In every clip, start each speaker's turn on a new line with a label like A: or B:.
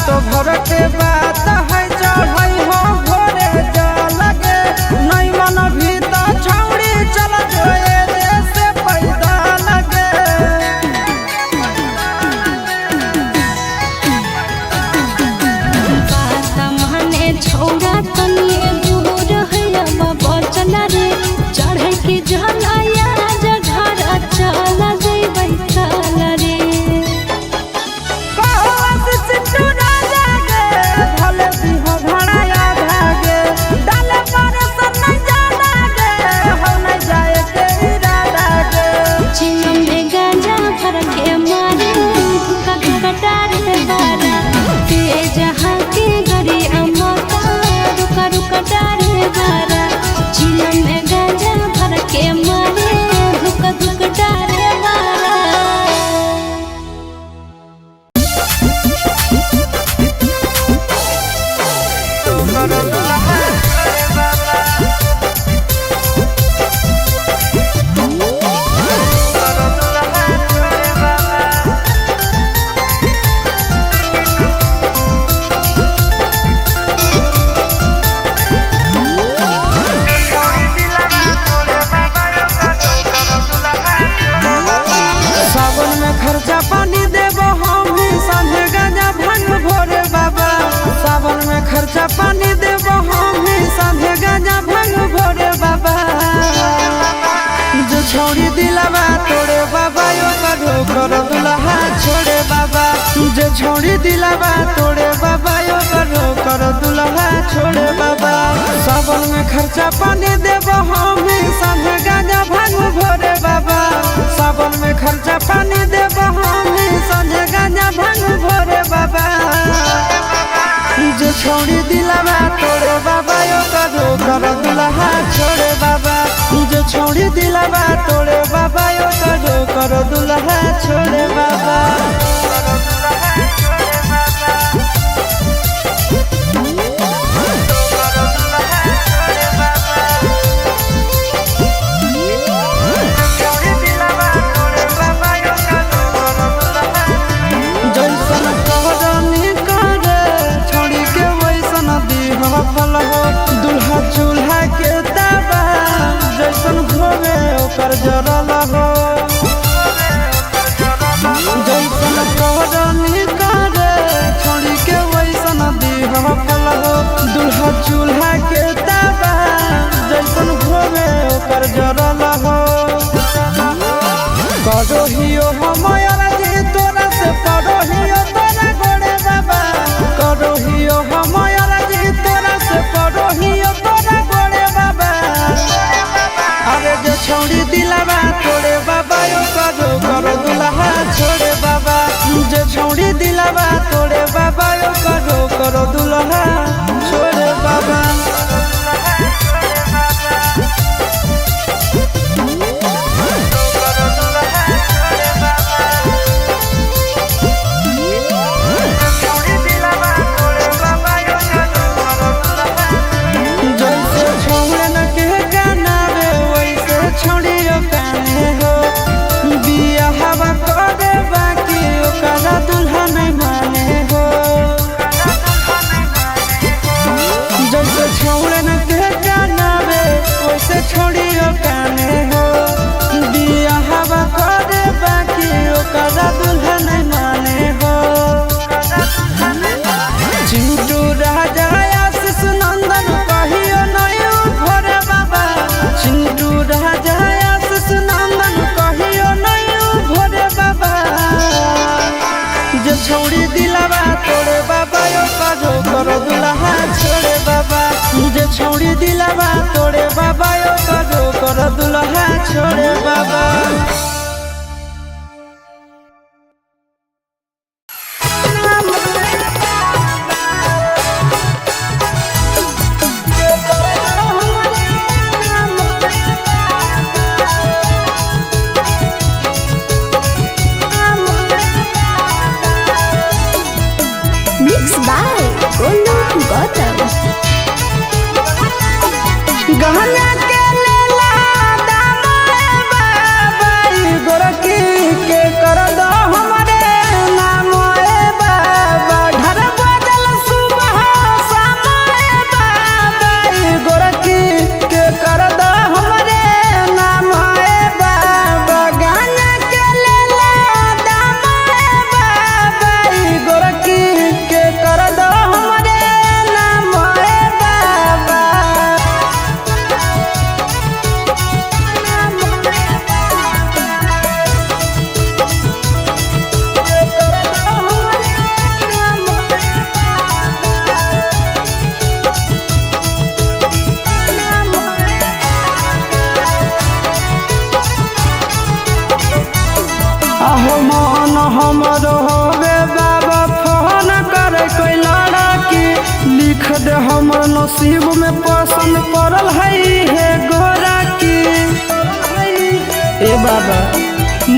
A: तो भर के बात है चढ़ई हो भोरे जा लगे नहीं मन भी तो छौड़ी चल जोए से पैदा लगे
B: बात माने छौड़ा तनिए दूर है बचल रे चढ़े के जलाया जघर चल जइबै काल रे
A: कहत चिट्टू ना जागे भले भी हो घड़ाया भागे डाले पर सन नहीं जाना गे हो नहीं जाए के इरादा गे
B: चिलम में गांजा भर के मारे कटार बारा तेज हाथी गरी अमता रुका रुका डारे बारा चिलम में गांजा भर के मारे रुका रुका डारे बारा
A: सावन में खर्चा पानी देबो हम ही संगे गांजा भांग भोरे बाबा सावन में खर्चा पानी देबो हम ही संगे गांजा भांग भोरे बाबा जो छोड़ी दिलावा तोड़े बाबा यो करो करो दुल्हा छोड़े बाबा जो छोड़ी दिलावा तोड़े बाबा यो करो करो दुल्हा छोड़े बाबा सावन में खर्चा पानी देबो हम ही संगे गांजा भांग भोरे बाबा सावन में खर्चा पानी देबो हम ही संगे गांजा भांग भोरे बाबा जो छोड़ी दिलावा तोड़े बाबा यो करो करो दुल्हा छोड़े बाबा जो छोड़ी दिलावा तोड़े बाबा यो करो करो दुल्हा छोड़े बाबा जैसन कहरनी करे छोड़ी के वैसन दीह फल हो दुल्हा चूल्हा के दाबा जैसन घोवे ओकर जरल हो जैसन कहरनी करे छोड़ी के वैसन दीह फल हो दुल्हा चूल्हा के दाबा जैसन घोवे ओकर जरल हो करोहियो हमर जी तोरा से परोहियो तोरा गोड़े बाबा करोहियो हमर जी तोरा से परोहियो तोरा गोड़े बाबा अरे जो छोड़ी दिलावा तोड़े बाबा यो करो करो दुल्हा छोड़े बाबा जो छोड़ी दिलावा तोड़े बाबा यो करो करो दुल्हा छोड़े बाबा जैसे छोड़न के गाना रे वैसे छोड़ियो काने हो बिया हवा करे बाकी ओकरा दुल्हा नहीं माने हो जैसे छोड़न के गाना रे वैसे छोड़ियो काने हो बिया हवा करे बाकी ओकरा दुल्हा नहीं माने हो चिंटू राजा आशीष नंदन कहियो नहीं भोरे बाबा चिंटू राजा आशीष नंदन कहियो नहीं भोरे बाबा जो छोड़ी दिलावा तोड़े बाबा यो करो करो दुल्हा छोड़े बाबा जो छोड़ी दिलावा तोड़े बाबा यो करो करो दुल्हा छोड़े बाबा
B: मिक्स बाय गोलू गौतम
A: गहना के लेला दाम बाबा गोरकी के कर दो हमरे नाम बाबा ढरबो हमरो होवे बाबा फोन करे कोई लड़की लिख दे हमर नसीब में पसंद पड़ल है गोरा की ए बाबा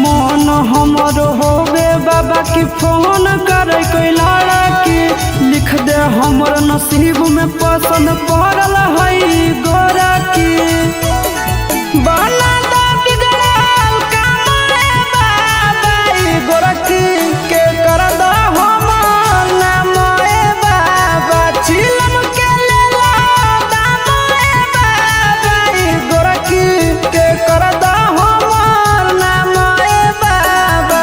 A: मन हमरो होवे बाबा की फोन करे कोई लड़की लिख दे हमर नसीब में पसंद पड़ल है गोरा की बना दा बिगड़ल कामरे बाबा ई गोरखी के कर दा हमर नाम ए बाबा चिलम के लेला दाम ए बाबा ई गोरखी के कर दा हमर नाम ए बाबा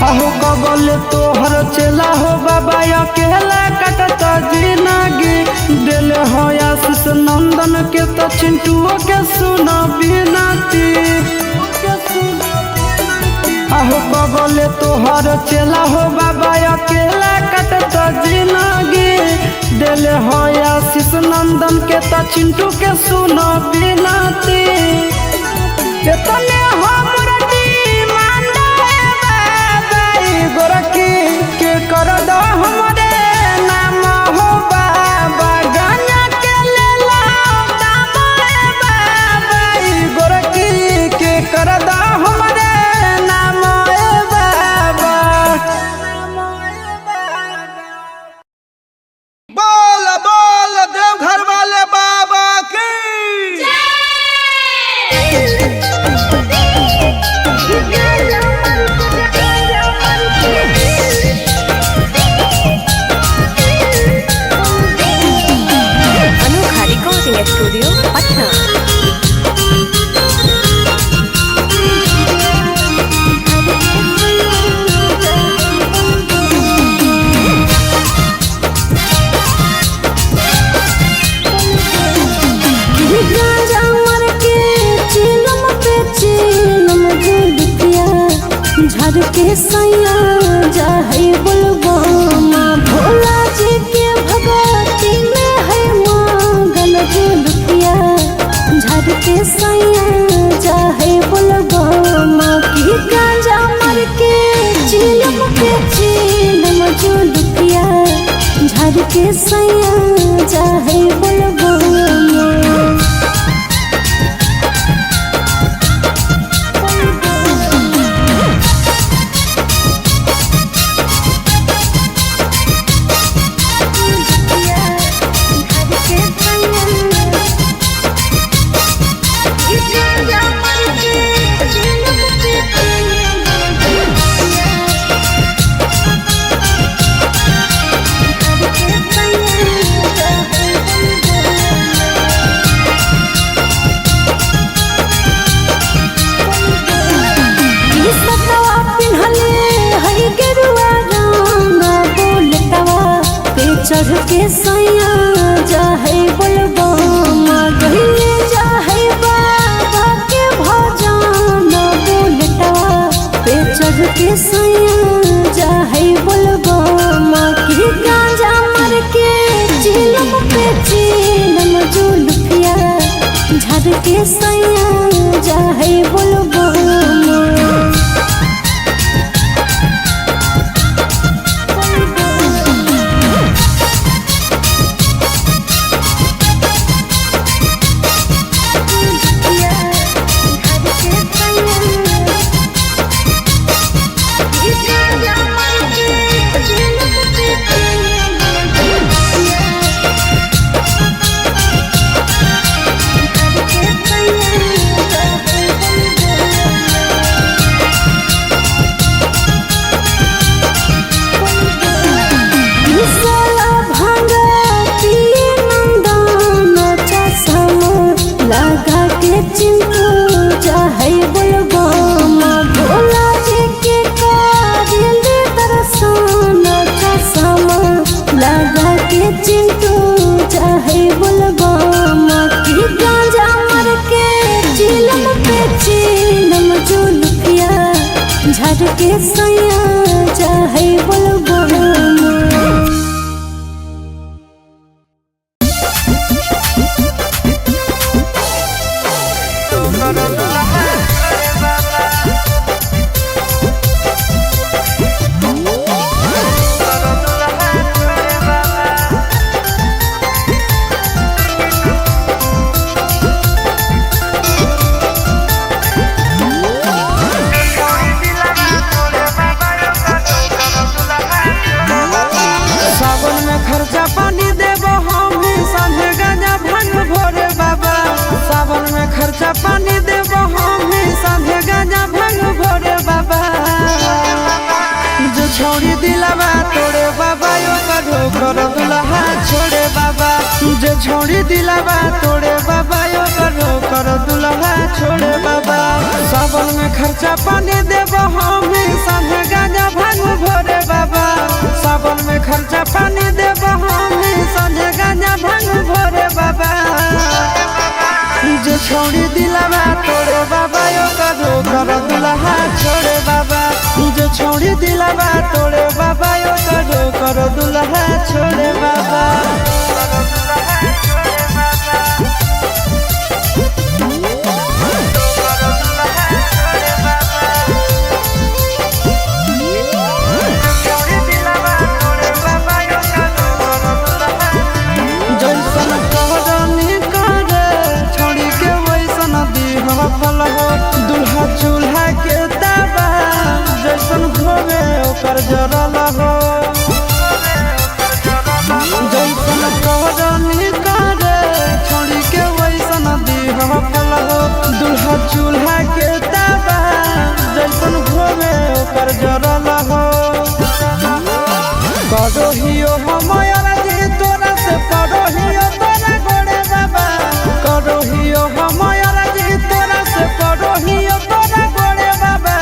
A: अहो कबल तोहर चला हो बाबा अकेला कटता जिंदगी दिल हो आशीष नंदन के तो चिंटुओ के सुना बिनती अहो कबल तोहर चला हो बाबा अकेला कटता जिंदगी दिल हो आशीष नंदन के तो चिंटू के सुना बिनती इतने हमरा गोरखी के कर दो हमरे नाम हो बाबा गाना के लेला दाम ए बाबा ई गोरखी के कर दो हमरे नाम ए बाबा
C: बोल बोल देवघर वाले बाबा की
D: अनोखा रिकॉर्डिंग स्टूडियो पटना।
B: झर के सैया जाहे बोलबा भोला जी के भगवती में है मांगल गुलपिया झर के सैया जाहे बोलबा की गांजा मर के चिलम पे चिलम जुलपिया झर के सैया जाहे बोलबा चढ़ के सैया जाहे बोलबा गहिले जाहे बाबा के भजन बोलता पे चढ़ के सैया जाहे बोलबा की गांजा मर के चिलम पे चिलम जुलफिया झर के सैया जाहे बोलबा चिंटू जाहे बोलबा भोला जी के कादिल दर्शन चश्मा लगा के चिंटू जाहे बोलबा की गांजा मर के चिलम पे चिलम जुलफिया झर के सैया चाहे बोलबो
A: सावन में खर्चा पानी देबो हम ही संझे गांजा भांग भोरे बाबा। सावन में खर्चा पानी देबो हम ही संझे गांजा भांग भोरे बाबा। जो छोड़ी दिलावा तोड़े बाबा यो करो करो दुल्हा छोड़े बाबा। जो छोड़ी दिलावा तोड़े बाबा यो करो करो दुल्हा छोड़े बाबा। सावन में खर्चा पानी देबो हम ही संझे गांजा भांग भोरे बाबा। सावन में खर्चा पानी देबो हम ही संझे गांजा भांग भोरे बाबा। जो छोड़ी दिलावा तोड़े बाबा यो करो करो दुल्हा छोड़े बाबा। जो छोड़ी दिलावा तोड़े बाबा यो करो करो दुल्हा छोड़े बाबा। जैसन कहरनी करे छोड़ी के वैसन दीह फल हो। दुल्हा चूल्हा के दावा जैसन धोवे ओकर जरल हो। जैसन कहरनी करे छोड़ी के वैसन दीह फल हो। दुल्हा चूल्हा के दावा जैसन धोवे ओकर जरल हो। करोहियो हमारा जी तोरा से करोहियो तोरा गोड़े बाबा। करोहियो हमारा जी तोरा से करोहियो तोरा गोड़े बाबा।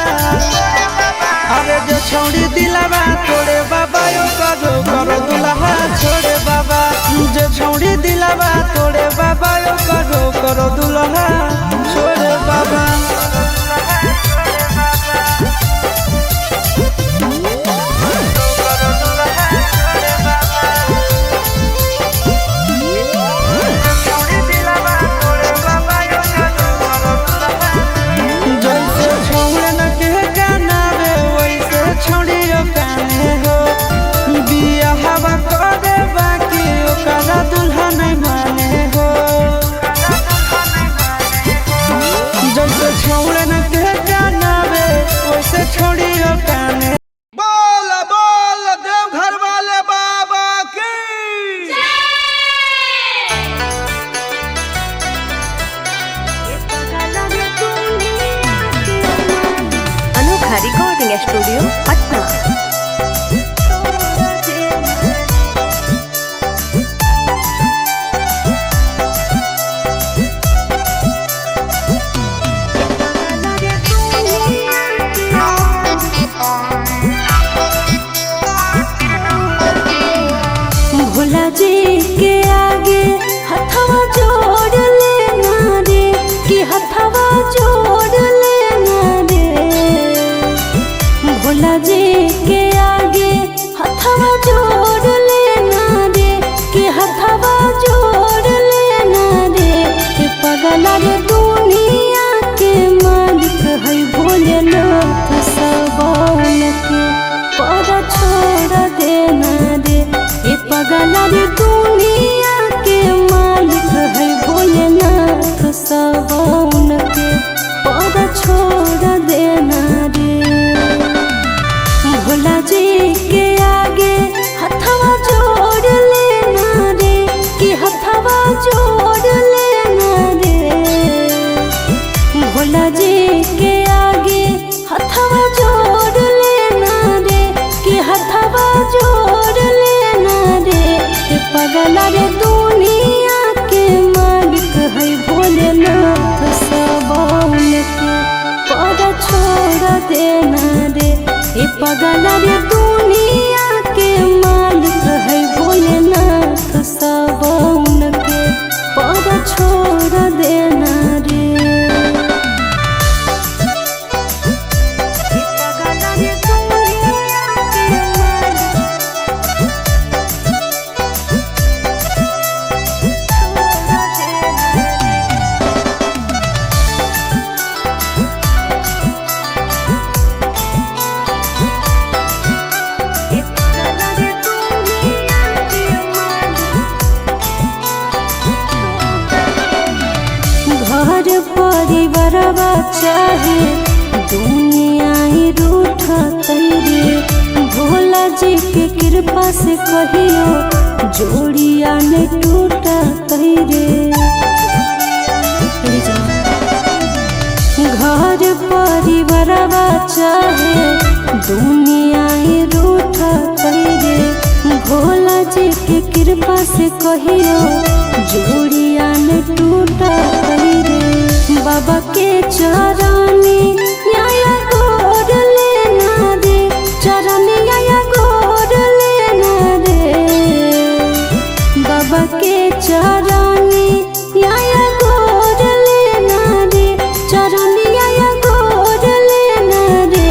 A: अरे जो छोड़ी दिलावा तोड़े बाबा यो करो करो दुल्हा छोड़े बाबा। जो छोड़ी दिलावा तोड़े बाबा यो करो करो दुल्हा छोड़े बाबा। जैसे छोड़न के गानावे वैसे छोड़ियो काने हो। बिया हवा करे बाकी ओकरा दुल्हा नहीं माने हो। जैसे छोड़न के गानावे वैसे छोड़ियो काने।
C: बोल बोल देवघर वाले बाबा की।
D: अनोखा रिकॉर्डिंग स्टूडियो पटना।
B: भोला जी के आगे हथवा जोड़ लेना रे कि हथवा जोड़ लेना रे। भोला जी के आगे हथवा जोड़ लेना रे कि हथवा जोड़ लेना रे। पगला रे दुनिया के मालिक है भोलेनाथ सबौन के पर छोड़ देना रे। पगला रे दुनिया के मालिक है भोलेनाथ सबौन के पर छोड़ देना रे। भोला जी के आगे हथवा जोड़ लेना रे कि हथवा जोड़ लेना रे। भोला जी के आगे हथवा जोड़ लेना रे कि हथवा जोड़ लेना रे। पगला रे दुनिया के मालिक है भोलेनाथ सबौन के पर छोड़ देना रे। पगला रे दुनिया के मालिक है भोलेनाथ सबौन के पर छोड़ देना रे। पगला रे परिवारवा चाहे दुनिया ही रूठा तैरे भोला जी के कृपा से कहियो जोड़िया ने टूटा तैरे घर परिवारवा चाहे दुनिया ही रूठा तैरे भोला जी के कृपा से कहियो जोड़िया ने टूटा तैरे बाबा के चरनी आया गोर लेना रे चरनी आया गोर लेना रे बाबा के चरनी आया गोर लेना रे चरनी आया गोर लेना रे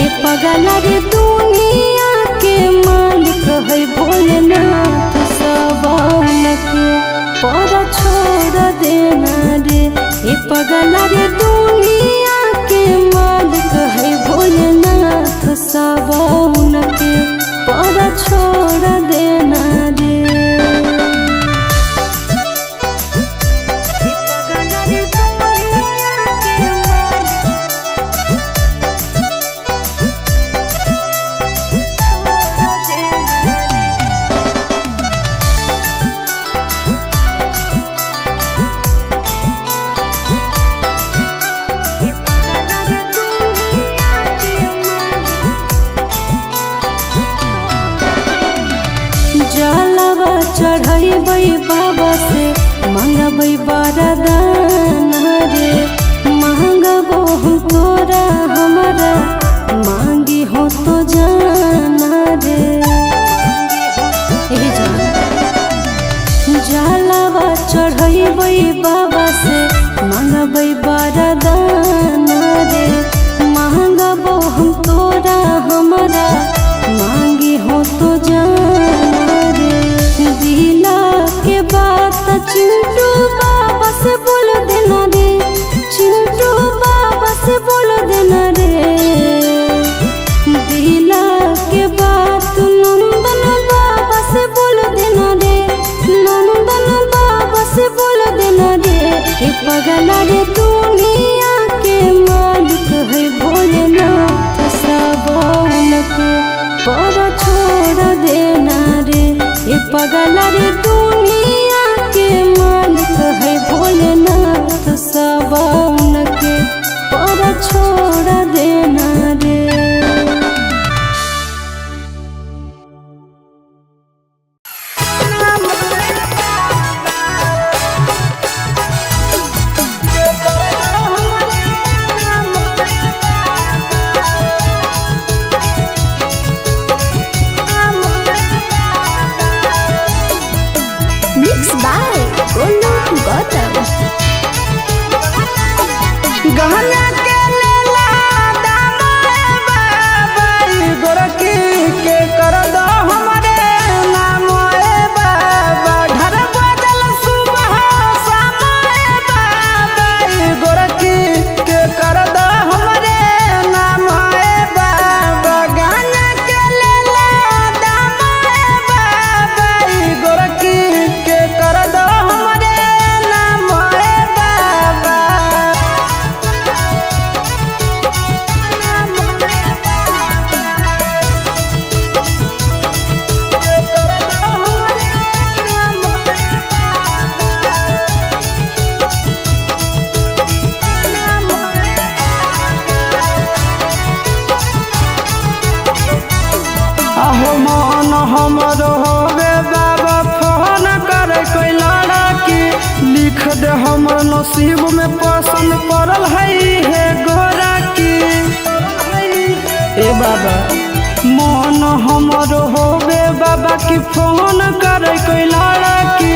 B: ए पगला रे दुनिया के मालिक है भोलेनाथ सबन के पर छोड़ देना रे ए पगला रे दुनिया के मालिक है भोलेनाथ सबन के पर छोड़ देना रे जलवा चढ़ैबै बाबा से मंगबै वरदान रे मांगबो हम तोरा हमारा मांगी हो तो जाना रे जलवा चढ़ैबै बाबा से मंगबै वरदान रे मांगबो हम तोरा हमारा मांगी हो तो जाना रे दिला के बात चिंटू बाबा से बोल देना रे चिंटू बाबा से बोल देना रे दिला के बात नंदन बाबा से बोल देना रे नंदन बाबा से बोल देना रे ए पगला रे दुनिया के मालिक है भोलेनाथ सबन के पर छोड़ देना रे ए पगला रे दुनिया के मालिक है भोलेनाथ सबन के पर छोड़ देना रे
D: Mixed by Golu Gautam.
A: गहना के लेला दामोए बाबा गोरखी के कर दो हमरे नामोए बाबा घर बदल सुबह शामोए बाबा गोरखी के कर दो हमरे नामोए बाबा गहना के लेला दामोए बाबा गोरखी के कर दो हमरे नामोए बाबा अहो मन हमरो होवे बाबा फोन करे कोई लड़की लिख दे हमर नसीब में पसंद पड़ल है हे गोरकी ए बाबा मन हमरो होवे बाबा की फोन करे कोई लड़की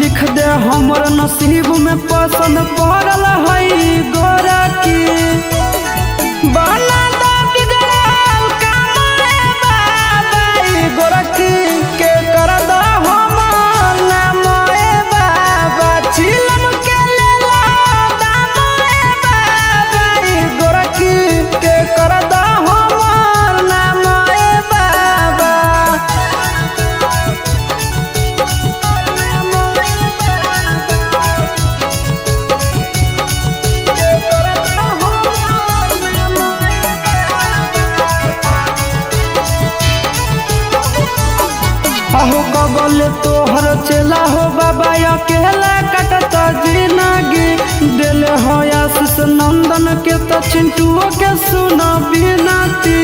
A: लिख दे हमर नसीब में पसंद पड़ल है गोरकी बना दो बिगड़ल काम रे बाबा गोरखी के कर दो हमर नाम रे बाबा चिलम के लेला दाम रे बाबा गोरखी के कर दो हमर नाम रे बाबा के कर आहू कबल तोहर चला हो बाबा अकेला कटत जिंदगी दिल हो आशीष नंदन के तो चिंटुओ के सुनो बिनती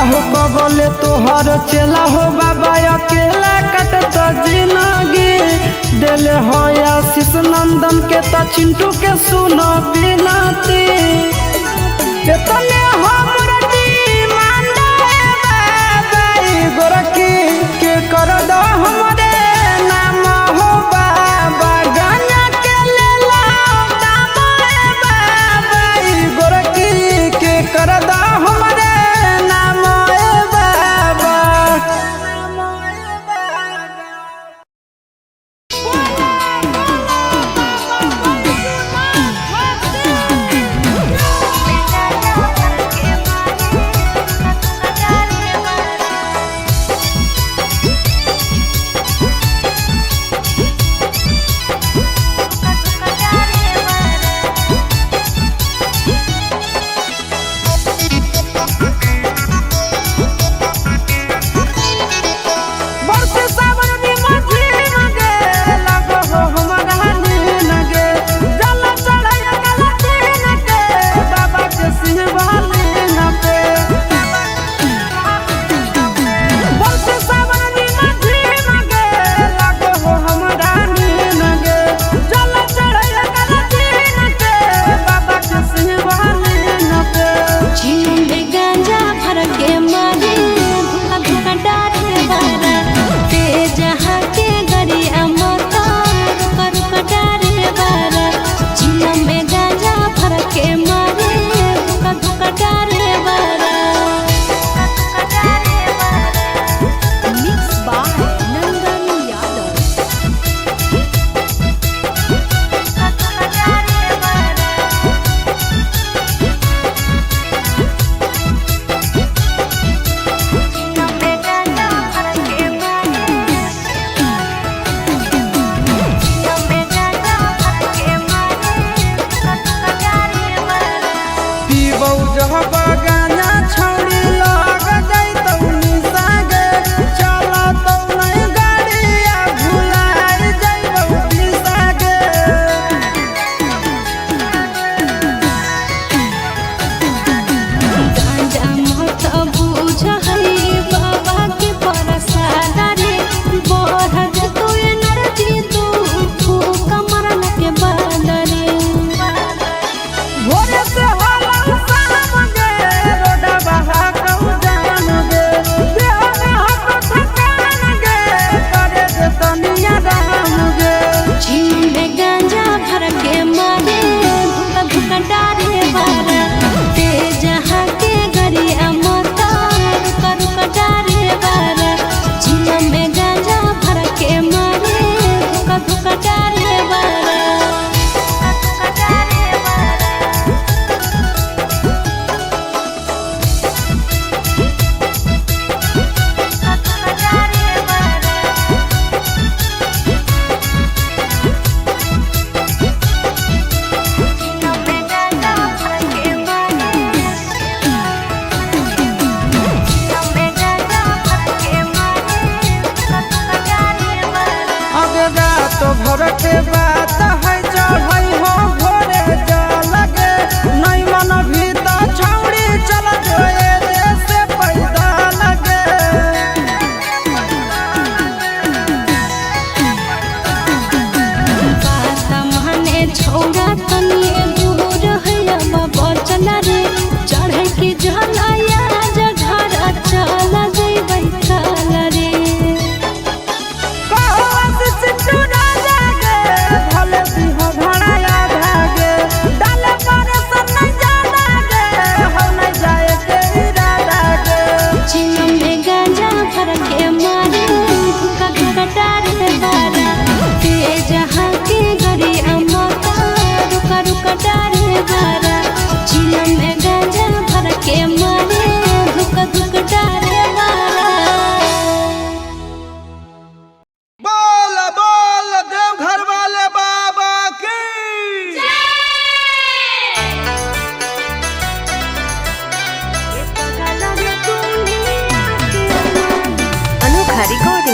A: आहू कबल तोहर चला हो बाबा अकेला कटत जिंदगी दिल हो आशीष नंदन के तो चिंटू के सुनो बिनती गोरखी के कर दो हमरे नाम हो बाबा गाना के ले लो दाम बाबा गोरखी के कर दो हमरे नाम बाबा।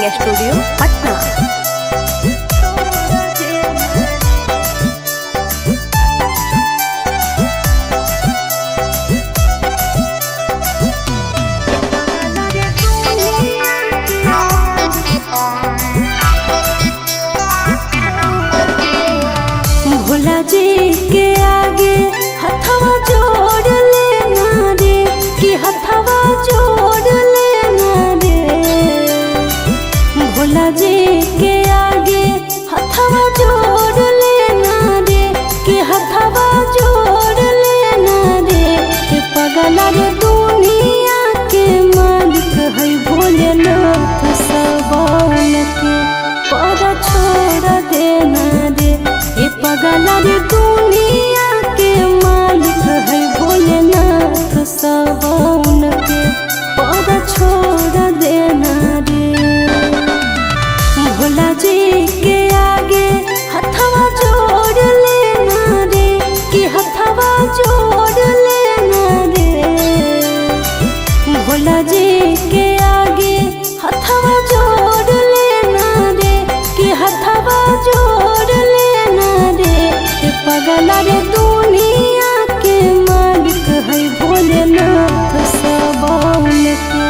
D: Recording studio Patna.
B: भोला जी के आगे हथवा जोड़ लेना रे कि हथवा जोड़ लेना रे। भोला जी के आगे हथवा जोड़ लेना रे कि हथवा जोड़ लेना रे। के पगला रे दुनिया के मालिक है भोलेनाथ सबौन के पर छोड़ देना रे। ए पगला रे दुनिया के मालिक है भोलेनाथ सबौन के पर छोड़ देना रे। भोला जी के आगे हथवा जोड़ लेना रे कि हथवा जोड़ लेना रे। भोला जी के आगे हथवा जोड़ लेना रे कि हथवा जोड़ लेना रे। के पगला रे दुनिया के मालिक है भोलेनाथ सबौन के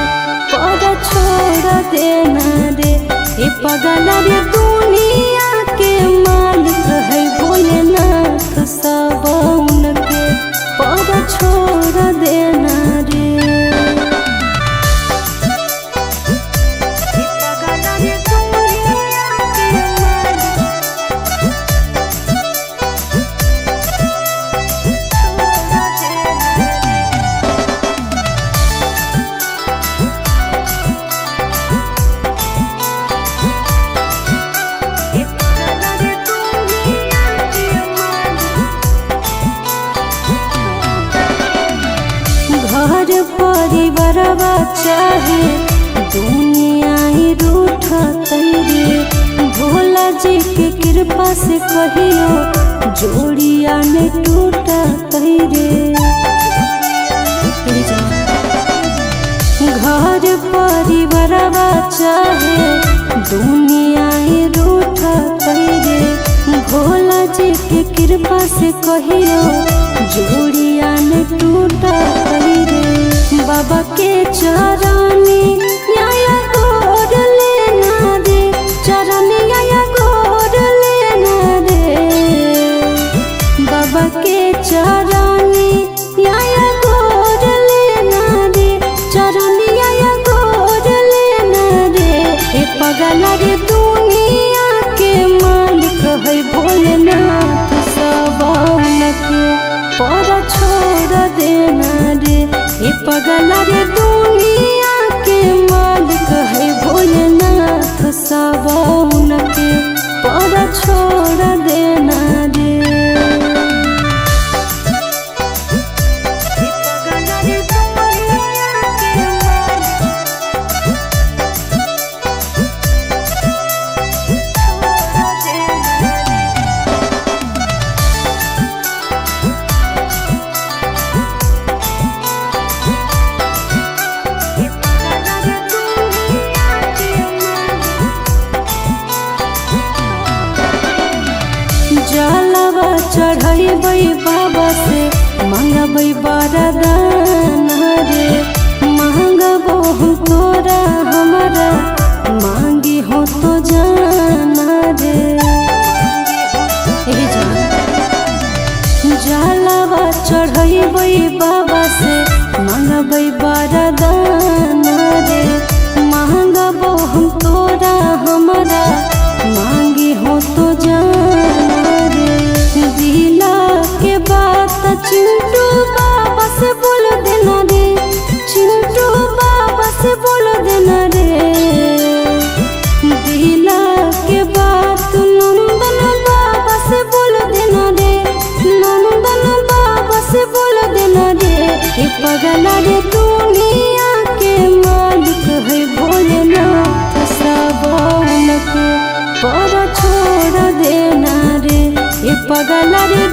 B: पर छोड़ देना रे। ए पगला रे दुनिया के मालिक है भोलेनाथ सबौन के पर छोड़ देना रे। घर परिवारवा चाहे दुनिया ही रूठ तैरे। भोला जी के कृपा से कहियो जोड़िया ने टूटा तैरे। घर परिवारवा चाहे दुनिया ही रूठ तैरे। भोला जी के कृपा से कहियो जोड़िया ने टूटा तैरे। बाबा के चरनी आया गोर लेना रे चरनी आया गोर लेना रे। बाबा के चरनी आया गोर लेना रे चरनी आया गोर लेना रे। ए पगला रे दुनिया के मालिक है भोलेनाथ सबौन के पर छोड़ देना रे। ए पगला रे दुनिया के मालिक है भोलेनाथ सबौन के पर छोड़ देना रे। जलवा चढ़ैबै बाबा से मंगबै वरदान रे। मांगबो हम तोरा हमारा मांगी हो तो जाना रे। जलवा चढ़ैबै बाबा से मंगबै वरदान रे। मांगबो हम तोरा हमारा मांगी हो तो जाना रे। दिला के बात चिंटू बाबा से बोल देना रे। चिंटू बाबा से बोल देना रे। दिला के बात नंदन बाबा से बोल देना रे। नंदन बाबा से बोल देना रे। ए पगला रे दुनिया के मालिक है भोलेनाथ सबौन के पर छोड़ देना रे। ए पगला रे